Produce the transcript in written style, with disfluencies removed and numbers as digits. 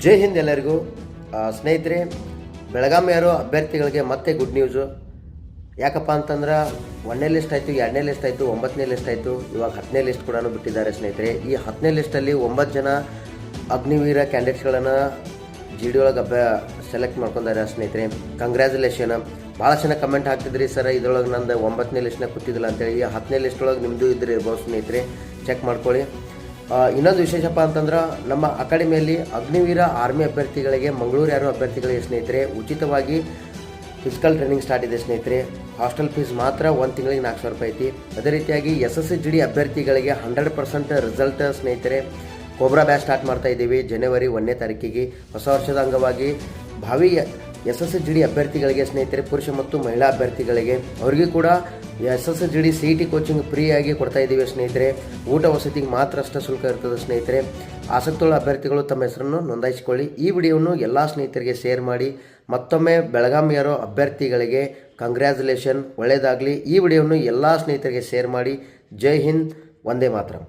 ಜೈ ಹಿಂದ್ ಎಲ್ಲರಿಗೂ. ಸ್ನೇಹಿತರೆ, ಬೆಳಗಾವಿಯರು ಅಭ್ಯರ್ಥಿಗಳಿಗೆ ಮತ್ತೆ ಗುಡ್ ನ್ಯೂಸು. ಯಾಕಪ್ಪ ಅಂತಂದ್ರೆ 1ನೇ ಲಿಸ್ಟ್ ಆಯಿತು, 2ನೇ ಲಿಸ್ಟ್ ಆಯಿತು, 9ನೇ ಲಿಸ್ಟ್ ಆಯಿತು, ಇವಾಗ 10ನೇ ಲಿಸ್ಟ್ ಕೂಡ ಬಿಟ್ಟಿದ್ದಾರೆ ಸ್ನೇಹಿತರೆ. ಈ 10ನೇ ಲಿಸ್ಟಲ್ಲಿ 9 ಜನ ಅಗ್ನಿವೀರ ಕ್ಯಾಂಡಿಡೇಟ್ಸ್ಗಳನ್ನು ಜಿ ಡಿ ಒಳಗೆ ಸೆಲೆಕ್ಟ್ ಮಾಡ್ಕೊಂಡಾರೆ ಸ್ನೇಹಿತರೆ. ಕಂಗ್ರ್ಯಾಚುಲೇಷನ್. ಭಾಳ ಚೆನ್ನಾಗಿ ಕಮೆಂಟ್ ಹಾಕ್ತಿದ್ರಿ, ಸರ್ ಇದರೊಳಗೆ ನಂದು 9ನೇ ಲಿಸ್ಟ್ನಾಗ ಕೂತಿದ್ದಿಲ್ಲ ಅಂತೇಳಿ. ಈ 10ನೇ ಲಿಸ್ಟ್ ಒಳಗೆ ನಿಮ್ಮದು ಇದ್ರೆ ಇರ್ಬೋದು ಸ್ನೇಹಿತರೆ, ಚೆಕ್ ಮಾಡ್ಕೊಳ್ಳಿ. ಇನ್ನೊಂದು ವಿಶೇಷಪ್ಪ ಅಂತಂದ್ರೆ, ನಮ್ಮ ಅಕಾಡೆಮಿಯಲ್ಲಿ ಅಗ್ನಿವೀರ ಆರ್ಮಿ ಅಭ್ಯರ್ಥಿಗಳಿಗೆ, ಮಂಗಳೂರು ಯಾರು ಅಭ್ಯರ್ಥಿಗಳಿಗೆ ಸ್ನೇಹಿತರೆ ಉಚಿತವಾಗಿ ಫಿಸಿಕಲ್ ಟ್ರೈನಿಂಗ್ ಸ್ಟಾರ್ಟ್ ಇದೆ ಸ್ನೇಹಿತರೆ. ಹಾಸ್ಟೆಲ್ ಫೀಸ್ ಮಾತ್ರ 1 ತಿಂಗಳಿಗೆ 4,000 ರೂಪಾಯಿ ಐತಿ. ಅದೇ ರೀತಿಯಾಗಿ SSGD ಅಭ್ಯರ್ಥಿಗಳಿಗೆ 100% ರಿಸಲ್ಟ್ ಸ್ನೇಹಿತರೆ. ಕೋಬ್ರಾ ಬ್ಯಾಚ್ ಸ್ಟಾರ್ಟ್ ಮಾಡ್ತಾ ಇದ್ದೀವಿ ಜನವರಿ 1ನೇ ತಾರೀಕಿಗೆ. ಹೊಸ ವರ್ಷದ ಅಂಗವಾಗಿ ಭಾವಿ SSGD ಅಭ್ಯರ್ಥಿಗಳಿಗೆ ಸ್ನೇಹಿತರೆ, ಪುರುಷ ಮತ್ತು ಮಹಿಳಾ ಅಭ್ಯರ್ಥಿಗಳಿಗೆ ಅವರಿಗೂ ಕೂಡ SSGD CET ಕೋಚಿಂಗ್ ಫ್ರೀಯಾಗಿ ಕೊಡ್ತಾ ಇದ್ದೀವಿ ಸ್ನೇಹಿತರೆ. ಊಟ ವಸತಿಗೆ ಮಾತ್ರ ಅಷ್ಟೇ ಶುಲ್ಕ ಇರ್ತದೆ ಸ್ನೇಹಿತರೆ. ಆಸಕ್ತಿಯುಳ್ಳ ಅಭ್ಯರ್ಥಿಗಳು ತಮ್ಮ ಹೆಸರನ್ನು ನೋಂದಾಯಿಸಿಕೊಳ್ಳಿ. ಈ ವಿಡಿಯೋವನ್ನು ಎಲ್ಲ ಸ್ನೇಹಿತರಿಗೆ ಶೇರ್ ಮಾಡಿ. ಮತ್ತೊಮ್ಮೆ ಬೆಳಗಾವಿಯರು ಅಭ್ಯರ್ಥಿಗಳಿಗೆ ಕಂಗ್ರ್ಯಾಚುಲೇಷನ್, ಒಳ್ಳೆಯದಾಗಲಿ. ಈ ವಿಡಿಯೋವನ್ನು ಎಲ್ಲ ಸ್ನೇಹಿತರಿಗೆ ಶೇರ್ ಮಾಡಿ. ಜೈ ಹಿಂದ್, ವಂದೇ ಮಾತರಂ.